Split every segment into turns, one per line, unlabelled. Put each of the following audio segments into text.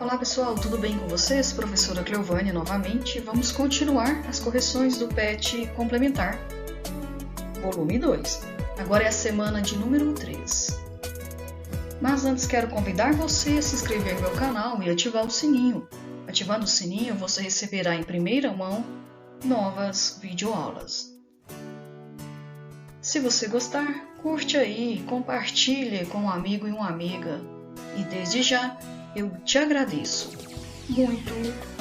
Olá pessoal, tudo bem com vocês? Professora Cleovânia novamente. Vamos continuar as correções do PET complementar, volume 2. Agora é a semana de número 3. Mas antes quero convidar você a se inscrever no meu canal e ativar o sininho. Ativando o sininho, você receberá em primeira mão novas videoaulas. Se você gostar, curte aí, compartilhe com um amigo e uma amiga. E desde já, eu te agradeço. Muito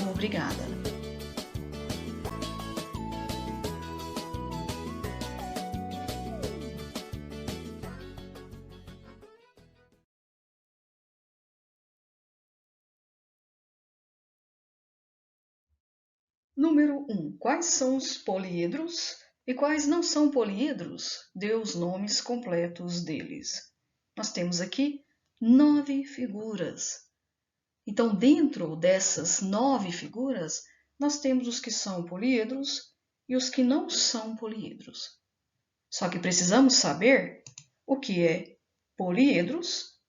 obrigada. Número 1. Quais são os poliedros e quais não são poliedros? Dê os nomes completos deles. Nós temos aqui 9 figuras. Então, dentro dessas 9 figuras, nós temos os que são poliedros e os que não são poliedros. Só que precisamos saber o que é poliedros.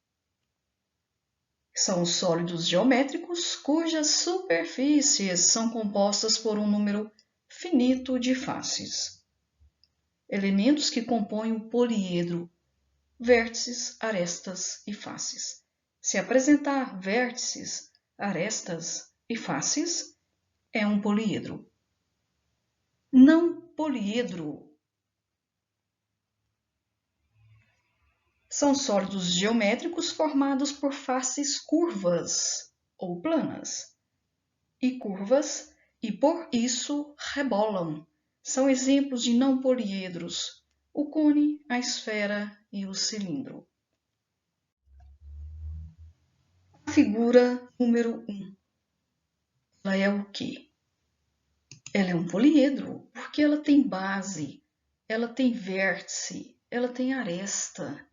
São sólidos geométricos cujas superfícies são compostas por um número finito de faces. Elementos que compõem o poliedro: vértices, arestas e faces. Se apresentar vértices, arestas e faces, é um poliedro. Não poliedro são sólidos geométricos formados por faces curvas ou planas. E curvas, e por isso rebolam. São exemplos de não poliedros: o cone, a esfera e o cilindro. A figura número 1. Ela é o quê? Ela é um poliedro, porque ela tem base, ela tem vértice, ela tem aresta,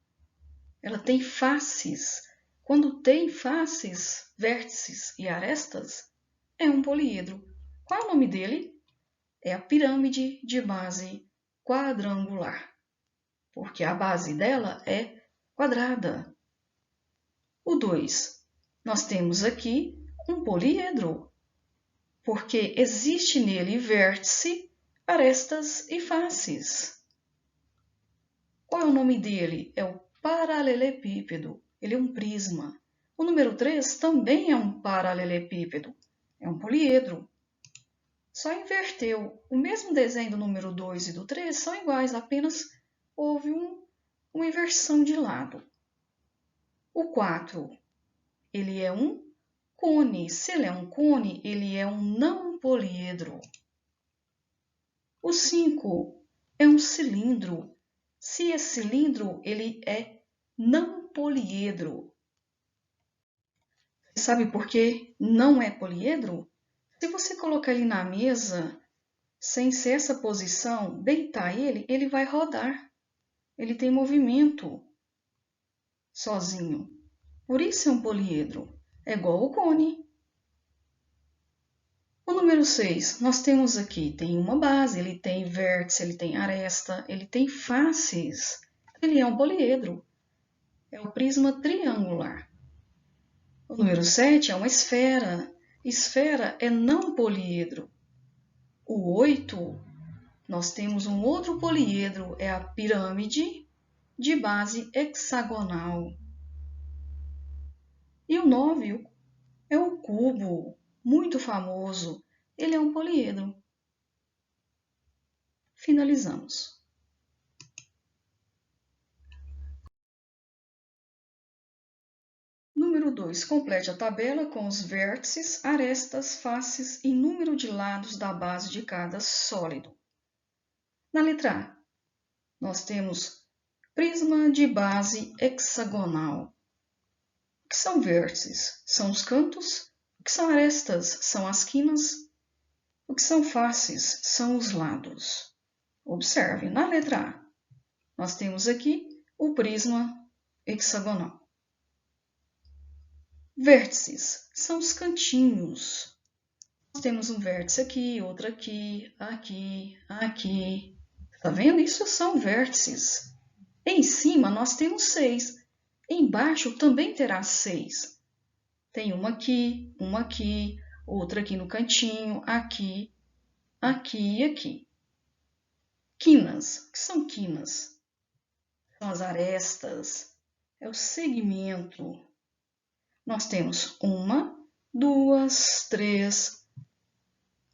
ela tem faces. Quando tem faces, vértices e arestas, é um poliedro. Qual é o nome dele? É a pirâmide de base quadrangular, porque a base dela é quadrada. O 2. Nós temos aqui um poliedro, porque existe nele vértice, arestas e faces. Qual é o nome dele? É o paralelepípedo. Ele é um prisma. O número 3 também é um paralelepípedo. É um poliedro. Só inverteu. O mesmo desenho do número 2 e do 3 são iguais, apenas houve uma inversão de lado. O 4, ele é um cone. Se ele é um cone, ele é um não poliedro. O 5 é um cilindro. Se é cilindro, ele é não poliedro. Sabe por que não é poliedro? Se você colocar ele na mesa, sem ser essa posição, deitar ele, ele vai rodar. Ele tem movimento sozinho. Por isso é um poliedro. É igual o cone. O número 6, nós temos aqui, tem uma base, ele tem vértice, ele tem aresta, ele tem faces. Ele é um poliedro. É o prisma triangular. O número 7 é uma esfera. Esfera é não poliedro. O 8, nós temos um outro poliedro, é a pirâmide de base hexagonal. E o 9 é o cubo, muito famoso. Ele é um poliedro. Finalizamos. Número 2. Complete a tabela com os vértices, arestas, faces e número de lados da base de cada sólido. Na letra A, nós temos prisma de base hexagonal. O que são vértices? São os cantos. O que são arestas? São as quinas. O que são faces? São os lados. Observe, na letra A, nós temos aqui o prisma hexagonal. Vértices são os cantinhos. Nós temos um vértice aqui, outro aqui, aqui, aqui. Tá vendo? Isso são vértices. Em cima nós temos 6. Embaixo também terá 6. Tem uma aqui, outra aqui no cantinho, aqui, aqui e aqui. Quinas. O que são quinas? São as arestas, é o segmento. Nós temos uma, duas, três.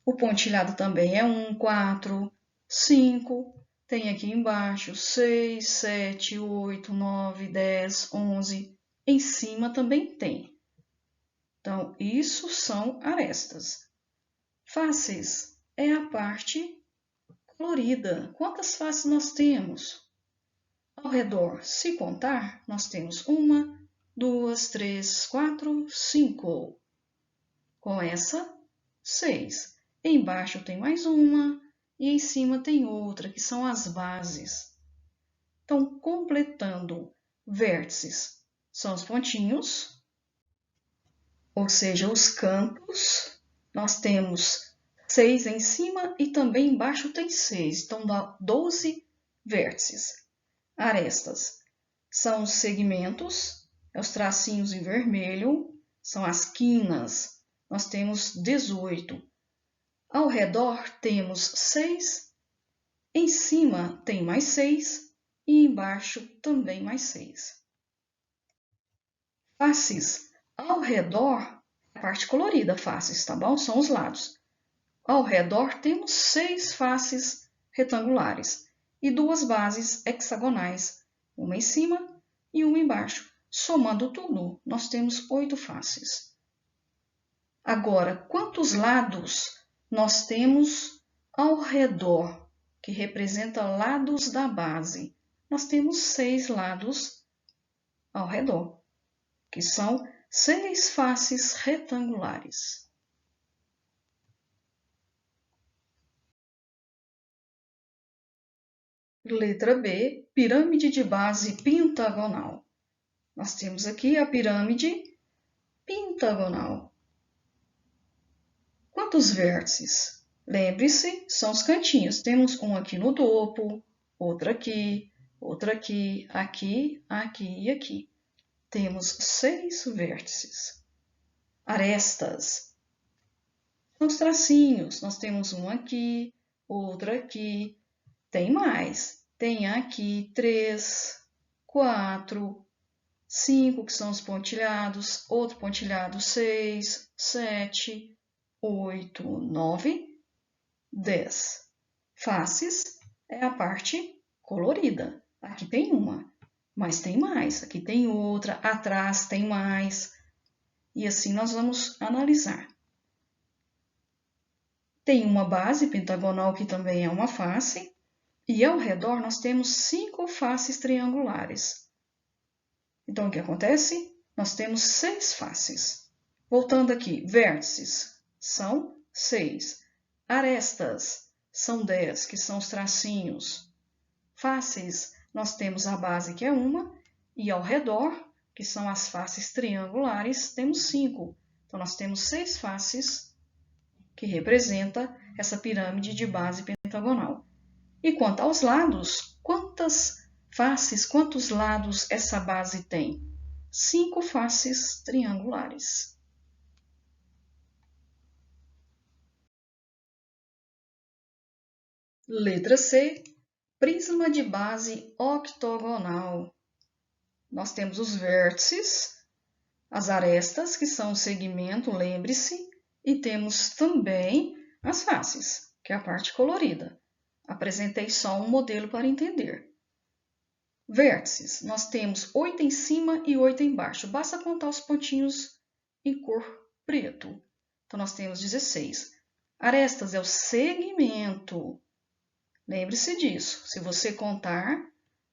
O pontilhado também é 1, 4, 5. Tem aqui embaixo 6, 7, 8, 9, 10, 11. Em cima também tem. Então, isso são arestas. Faces é a parte colorida. Quantas faces nós temos? Ao redor, se contar, nós temos 1, 2, 3, 4, 5. Com essa, 6. Embaixo tem mais uma e em cima tem outra, que são as bases. Então, completando, vértices são os pontinhos, ou seja, os cantos. Nós temos 6 em cima e também embaixo tem 6. Então, dá 12 vértices. Arestas são os segmentos, os tracinhos em vermelho, são as quinas. Nós temos 18. Ao redor temos 6, em cima tem mais 6 e embaixo também mais 6. Faces, ao redor, a parte colorida, faces, tá bom? São os lados. Ao redor temos 6 faces retangulares e 2 bases hexagonais, uma em cima e uma embaixo. Somando tudo, nós temos 8 faces. Agora, quantos lados nós temos ao redor, que representa lados da base? Nós temos 6 lados ao redor, que são 6 faces retangulares. Letra B, pirâmide de base pentagonal. Nós temos aqui a pirâmide pentagonal. Quantos vértices? Lembre-se, são os cantinhos. Temos um aqui no topo, outro aqui, aqui, aqui e aqui. Temos 6 vértices. Arestas são os tracinhos. Nós temos um aqui, outro aqui. Tem mais. Tem aqui 3, 4, 5, que são os pontilhados. Outro pontilhado, 6, 7, 8, 9, 10. Faces é a parte colorida. Aqui tem uma, mas tem mais. Aqui tem outra, atrás tem mais. E assim nós vamos analisar. Tem uma base pentagonal que também é uma face. E ao redor nós temos 5 faces triangulares. Então, o que acontece? Nós temos 6 faces. Voltando aqui, vértices são 6. Arestas são 10, que são os tracinhos. Faces, nós temos a base, que é uma, e ao redor, que são as faces triangulares, temos 5. Então, nós temos 6 faces, que representa essa pirâmide de base pentagonal. E quanto aos lados, quantas faces, quantos lados essa base tem? 5 faces triangulares. Letra C, prisma de base octogonal. Nós temos os vértices, as arestas, que são o segmento, lembre-se, e temos também as faces, que é a parte colorida. Apresentei só um modelo para entender. Vértices, nós temos 8 em cima e 8 embaixo. Basta contar os pontinhos em cor preto. Então, nós temos 16. Arestas é o segmento. Lembre-se disso. Se você contar,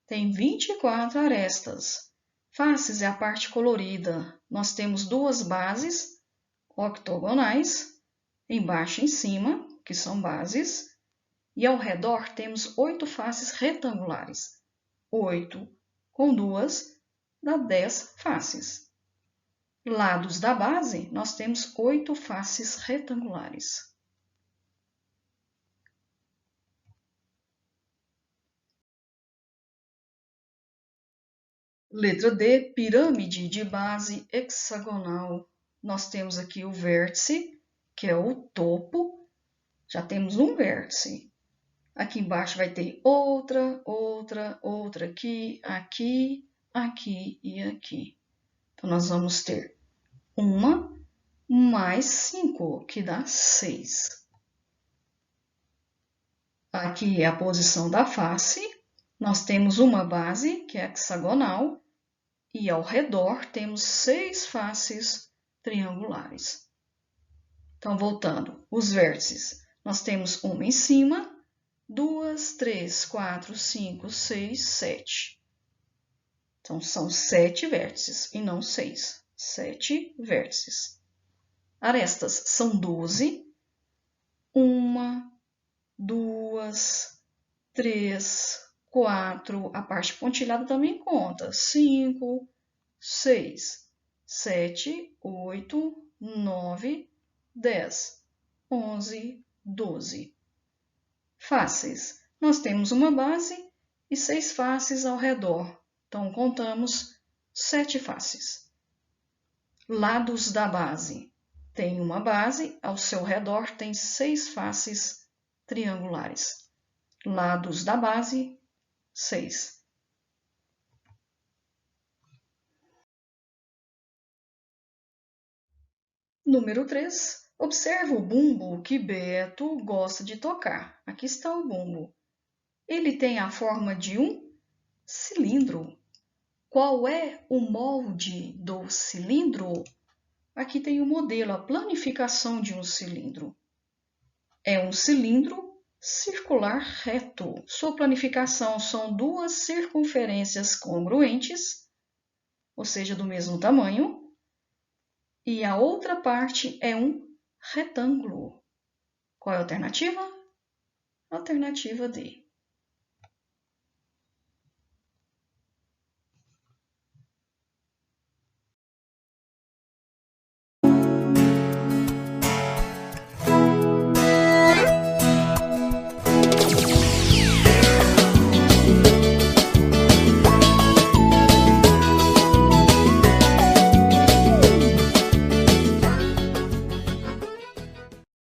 tem 24 arestas. Faces é a parte colorida. Nós temos 2 bases octogonais, embaixo e em cima, que são bases. E ao redor temos 8 faces retangulares. 8 com 2 dá 10 faces. Lados da base, nós temos 8 faces retangulares. Letra D, pirâmide de base hexagonal. nós temos aqui o vértice, que é o topo. Já temos um vértice. Aqui embaixo vai ter outra aqui, aqui, aqui e aqui. Então, nós vamos ter 1 mais 5, que dá 6. Aqui é a posição da face. Nós temos uma base, que é hexagonal, e ao redor temos 6 faces triangulares. Então, voltando, os vértices. Nós temos uma em cima, 2, 3, 4, 5, 6, 7. Então, são 7 vértices e não 6. 7 vértices. Arestas são 12. 1, 2, 3, 4. A parte pontilhada também conta. 5, 6, 7, 8, 9, 10, 11, 12. Faces. Nós temos uma base e 6 faces ao redor. Então, contamos 7 faces. Lados da base. Tem uma base, ao seu redor tem 6 faces triangulares. Lados da base, 6. Número 3. Observa o bumbo que Beto gosta de tocar. Aqui está o bumbo. Ele tem a forma de um cilindro. Qual é o molde do cilindro? Aqui tem o modelo, a planificação de um cilindro. É um cilindro circular reto. Sua planificação são 2 circunferências congruentes, ou seja, do mesmo tamanho, e a outra parte é um retângulo. Qual é a alternativa? Alternativa D.